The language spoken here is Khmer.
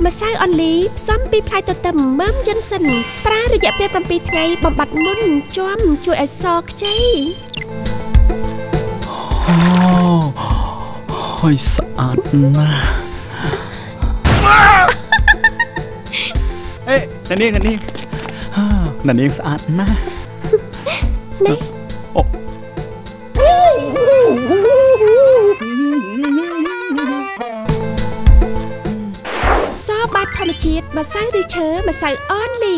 ម្សៅអនលីផ្សំពីផ្លែទទឹមមើមយិនសិនប្រើរយៈពេល7ថ្ងៃបំបត្តិមុនជាំជួយឲ្យសខ្ចីហើយស្អាតណាស់អ្នកនាងស្អាតណាស់នេះសបែបធម្មជាតិម្សៅឬឈើម្សៅអនលី